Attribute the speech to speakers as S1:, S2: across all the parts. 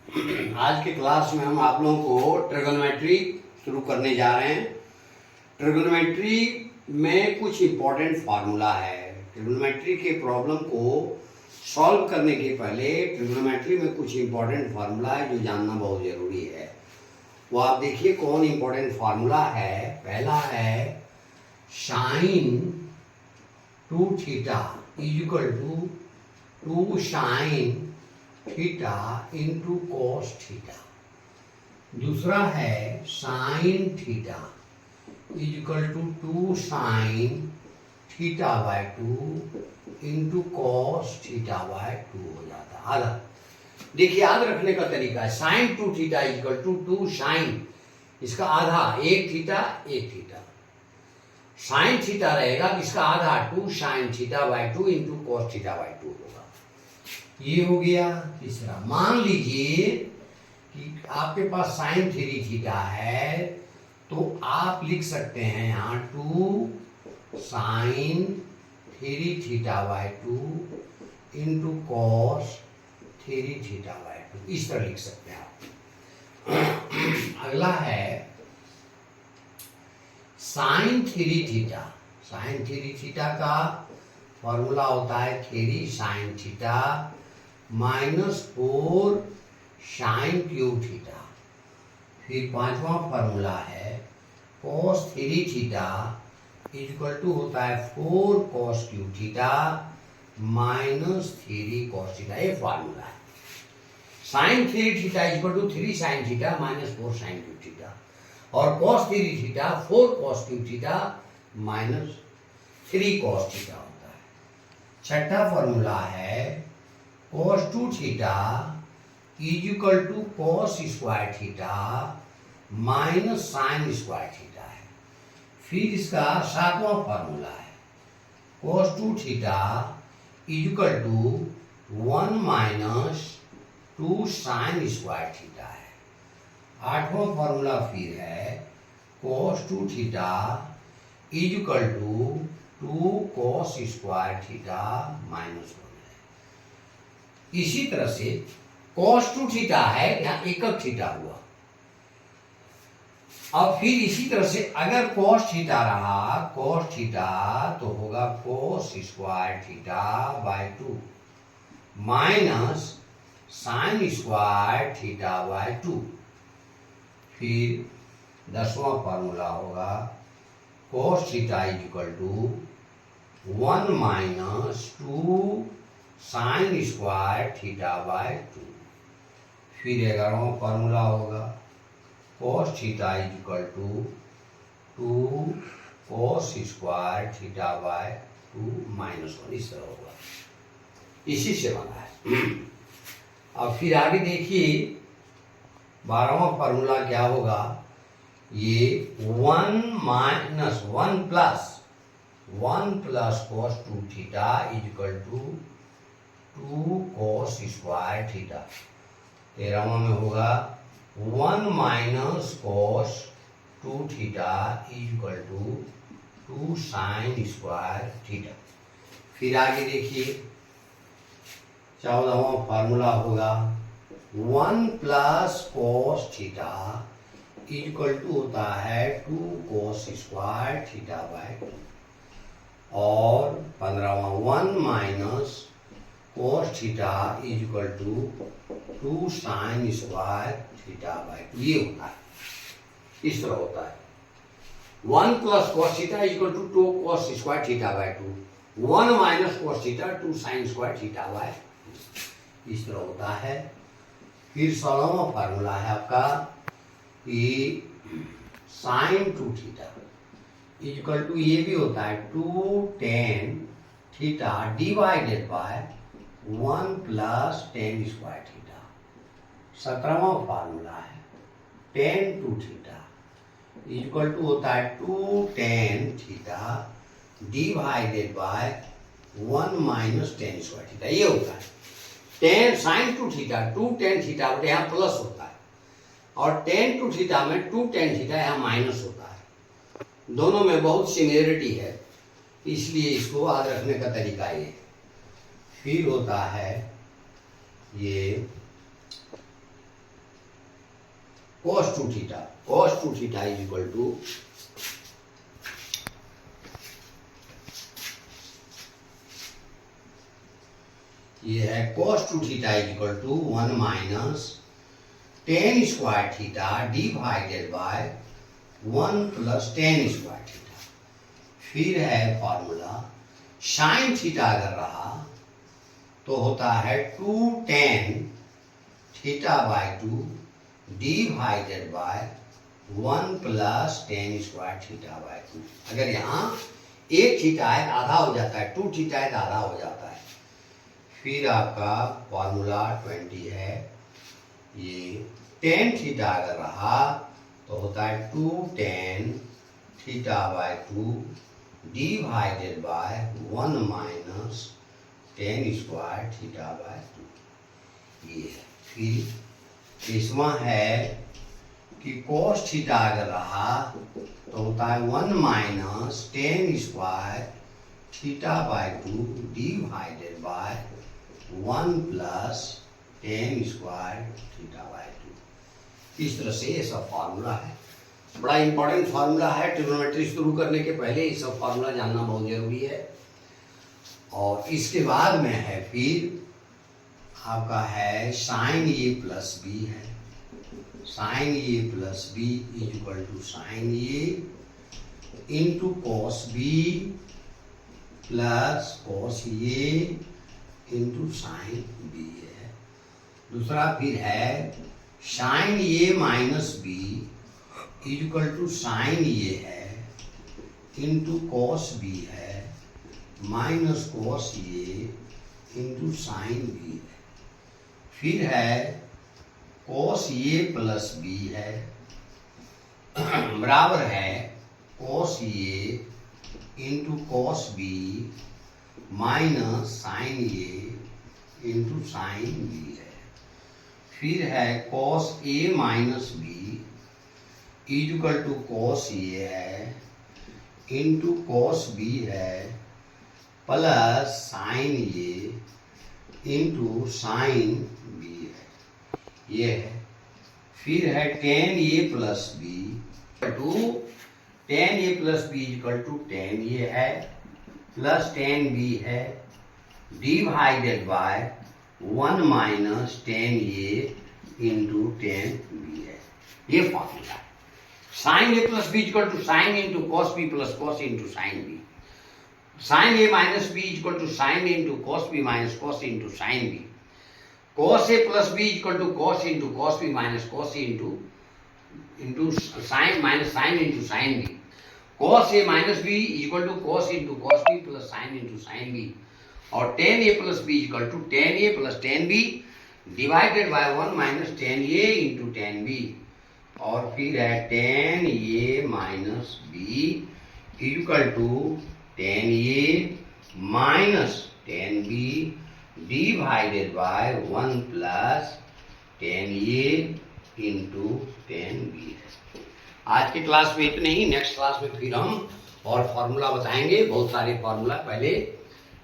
S1: आज के क्लास में हम आप लोगों को ट्रिगोनोमेट्री शुरू करने जा रहे हैं। ट्रिगोनोमेट्री में कुछ इम्पोर्टेंट फार्मूला है। ट्रिगोनोमेट्री के प्रॉब्लम को सॉल्व करने के पहले ट्रिगोनोमेट्री में कुछ इम्पोर्टेंट फार्मूला है जो जानना बहुत ज़रूरी है। वो आप देखिए कौन इम्पोर्टेंट फार्मूला है। पहला है sine 2 theta is equal to 2 sine theta into cos theta. दूसरा है sine theta is equal to 2 sine theta by 2 into cos theta by 2 हो जाता है आधा। देखिए याद रखने का तरीका है, sine 2 theta is equal to 2 sine, इसका आधा 1 थीटा 1 थीटा। साइन थीटा रहेगा इसका आधा 2 sine theta by 2 into cos theta by 2 होगा। ये हो गया तीसरा। मान लीजिए कि आपके पास साइन 3 थीटा है तो आप लिख सकते हैं यहाँ 2 sine 3 theta by 2 into cos 3 theta by 2, इस तरह लिख सकते हैं आप। अगला है साइन 3 थीटा। साइन 3 थीटा का फॉर्मूला होता है 3 sine theta -4 sine cube theta. फिर पांचवा फॉर्मूला है cos 3 theta is equal to होता है 4 cos cube theta -3 cos theta. ये फॉर्मूला है। Sine 3 theta is equal to 3 sine theta -4 sine cube theta और cos 3 theta 4 cos cube theta -3 cos theta होता है। छठा फॉर्मूला है cos 2 theta is equal to cos square theta minus sine square theta है। फिर इसका सातवां फॉर्मूला है cos 2 theta is equal to 1 minus 2 sine square theta है। आठवां फॉर्मूला फिर है cos 2 theta is equal to 2 cos square theta -1। इसी तरह से cos 2 थीटा है, यहाँ एकक थीटा हुआ। अब फिर इसी तरह से अगर cos थीटा रहा cos थीटा तो होगा cos square theta by 2 minus sine square theta by 2। फिर 10वां फॉर्मूला होगा cos theta is equal to 1 minus 2 sine square theta by 2। फिर 11वां फॉर्मूला होगा cos theta is equal to 2 cos square theta by 2 -1, इस तरह होगा। इसी से बना है। अब फिर आगे देखिए 12वां फॉर्मूला क्या होगा। ये 1 minus 1 plus cos 2 theta is equal to 2 cos square theta. 13वां में होगा 1 minus cos 2 theta is equal to 2 sine square theta. फिर आगे देखिए 14वां फार्मूला होगा 1 plus cos theta is equal to होता है 2 cos स्क्वायर थीटा बाय 2। और 15वां 1 minus cos theta is equal to 2 sine square theta by 2। ये होता है, इस तरह होता है। 1 plus cos theta is equal to 2 cos square theta by 2, 1 minus cos theta 2 sine square theta by 2, इस तरह होता है। फिर 16वां फार्मूला है आपका कि sine 2 theta is equal to, ये भी होता है 2 tan theta divided by 1 plus tan square theta. 17वां फार्मूला है tan 2 theta is equal to होता है 2 tan theta divided by 1 minus tan square theta. ये होता है tan sine 2 theta 2 tan theta बटे यहाँ प्लस होता है और tan 2 थीटा में 2 tan थीटा यहाँ माइनस होता है। दोनों में बहुत सिमिलरिटी है, इसलिए इसको याद रखने का तरीका ये। फिर होता है ये cos 2 theta, cos 2 theta is equal to ये है cos 2 theta is equal to 1 minus tan square theta divided by 1 plus tan square theta. फिर है फॉर्मूला साइन थीटा अगर रहा तो होता है 2 tan theta by 2 divided by 1 plus tan square theta by 2। अगर यहाँ एक थीटा है आधा हो जाता है, 2 थीटा है आधा हो जाता है। फिर आपका फॉर्मूला 20 है, ये टेन थीटा अगर रहा तो होता है 2 tan theta by 2 divided by 1 minus tan square theta by 2। ये है। फिर इसमें है कि cos थीटा अगर रहा तो होता है 1 minus tan square theta by 2 divided by 1 plus tan square theta by 2। इस तरह से ये सब फार्मूला है, बड़ा इंपॉर्टेंट फार्मूला है। ट्रिग्नोमेट्री शुरू करने के पहले ये सब फार्मूला जानना बहुत जरूरी है। और इसके बाद में है फिर आपका है साइन ए प्लस बी है, sine A plus B is equal to sine A into cos B plus cos A into sine B है। दूसरा फिर है sine A minus B is equal to sine A है into cos B है minus cos A into sine B है। फिर है cos A plus B है बराबर है cos A into cos B minus sine A into sine B है। फिर है cos A minus B is equal to cos A है इंटू कॉस बी है plus sine A into sine B है, ये है। फिर है tan A plus B to tan A plus B equal to tan A है plus tan B है divided by 1 minus tan A into tan B है। ये फॉर्मूला है। Sine A plus B equal to sine into cos B plus cos into sine B. Sine A minus B equal to sine into cos B minus cos into sine B. Cos A plus B equal to cos into cos B minus cos into sine minus sine into sine B. Cos A minus B equal to cos into cos B plus sine into sine B. और ten A plus B equal to tan A plus tan B divided by 1 minus tan A into tan B. और फिर है tan A minus B equal to tan A minus tan B divided by 1 plus tan A into tan B है। आज की class में इतने ही। Next class में फिर हम और फार्मूला बताएंगे, बहुत सारे फार्मूला। पहले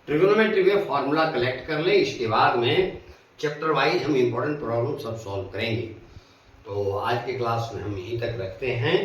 S1: ट्रिगोनोमेट्री में फार्मूला कलेक्ट कर लें, इसके बाद में चैप्टर वाइज हम इम्पोर्टेंट प्रॉब्लम सब सॉल्व करेंगे। तो आज के क्लास में हम यहीं तक रखते हैं।